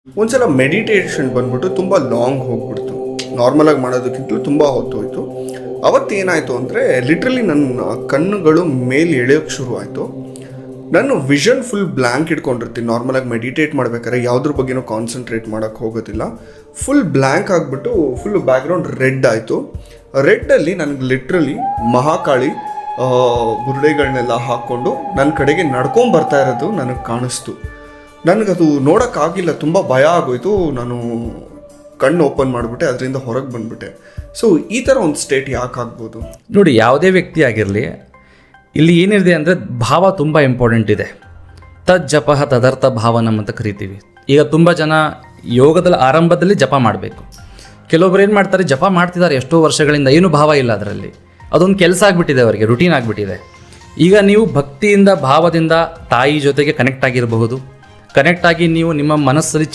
ಒಂದ್ಸಲ ಮೆಡಿಟೇಷನ್ ಬಂದ್ಬಿಟ್ಟು ತುಂಬ ಲಾಂಗ್ ಹೋಗ್ಬಿಡ್ತು. ನಾರ್ಮಲಾಗಿ ಮಾಡೋದಕ್ಕಿಂತಲೂ ತುಂಬ ಹೊತ್ತೋಯ್ತು. ಅವತ್ತೇನಾಯಿತು ಅಂದರೆ ಲಿಟ್ರಲಿ ನನ್ನ ಕಣ್ಣುಗಳು ಮೇಲೆ ಎಳೆಯೋಕ್ಕೆ ಶುರು ಆಯಿತು. ನಾನು ವಿಷನ್ ಫುಲ್ ಬ್ಲ್ಯಾಂಕ್ ಇಟ್ಕೊಂಡಿರ್ತೀನಿ. ನಾರ್ಮಲಾಗಿ ಮೆಡಿಟೇಟ್ ಮಾಡ್ಬೇಕಾದ್ರೆ ಯಾವುದ್ರ ಬಗ್ಗೆನೂ ಕಾನ್ಸಂಟ್ರೇಟ್ ಮಾಡೋಕ್ಕೆ ಹೋಗೋದಿಲ್ಲ. ಫುಲ್ ಬ್ಲ್ಯಾಂಕ್ ಆಗಿಬಿಟ್ಟು ಫುಲ್ ಬ್ಯಾಕ್ಗ್ರೌಂಡ್ ರೆಡ್ ಆಯಿತು. ರೆಡ್ಡಲ್ಲಿ ನನಗೆ ಲಿಟ್ರಲಿ ಮಹಾಕಾಳಿ ಬುರುಡೆಗಳನ್ನೆಲ್ಲ ಹಾಕ್ಕೊಂಡು ನನ್ನ ಕಡೆಗೆ ನಡ್ಕೊಂಡು ಬರ್ತಾ ಇರೋದು ನನಗೆ ಕಾಣಿಸ್ತು. ನನಗದು ನೋಡೋಕ್ಕಾಗಿಲ್ಲ, ತುಂಬ ಭಯ ಆಗೋಯ್ತು. ನಾನು ಕಣ್ಣು ಓಪನ್ ಮಾಡಿಬಿಟ್ಟೆ, ಅದರಿಂದ ಹೊರಗೆ ಬಂದುಬಿಟ್ಟೆ. ಸೊ ಈ ಥರ ಒಂದು ಸ್ಟೇಟ್ ಯಾಕೆ ಆಗ್ಬೋದು ನೋಡಿ, ಯಾವುದೇ ವ್ಯಕ್ತಿ ಆಗಿರಲಿ, ಇಲ್ಲಿ ಏನಿದೆ ಅಂದರೆ ಭಾವ ತುಂಬ ಇಂಪಾರ್ಟೆಂಟ್ ಇದೆ. ತಜ್ಜಪ ತದರ್ಥ ಭಾವನಂ ಅಂತ ಕರಿತೀವಿ. ಈಗ ತುಂಬ ಜನ ಯೋಗದಲ್ಲಿ ಆರಂಭದಲ್ಲಿ ಜಪ ಮಾಡಬೇಕು. ಕೆಲವೊಬ್ರು ಏನು ಮಾಡ್ತಾರೆ, ಜಪ ಮಾಡ್ತಿದ್ದಾರೆ ಎಷ್ಟೋ ವರ್ಷಗಳಿಂದ, ಏನೂ ಭಾವ ಇಲ್ಲ ಅದರಲ್ಲಿ. ಅದೊಂದು ಕೆಲಸ ಆಗಿಬಿಟ್ಟಿದೆ ಅವರಿಗೆ, ರುಟೀನ್ ಆಗಿಬಿಟ್ಟಿದೆ. ಈಗ ನೀವು ಭಕ್ತಿಯಿಂದ ಭಾವದಿಂದ ತಾಯಿ ಜೊತೆಗೆ ಕನೆಕ್ಟ್ ಆಗಿರಬಹುದು. ಕನೆಕ್ಟ್ ಆಗಿ ನೀವು ನಿಮ್ಮ ಮನಸ್ಸಲ್ಲಿ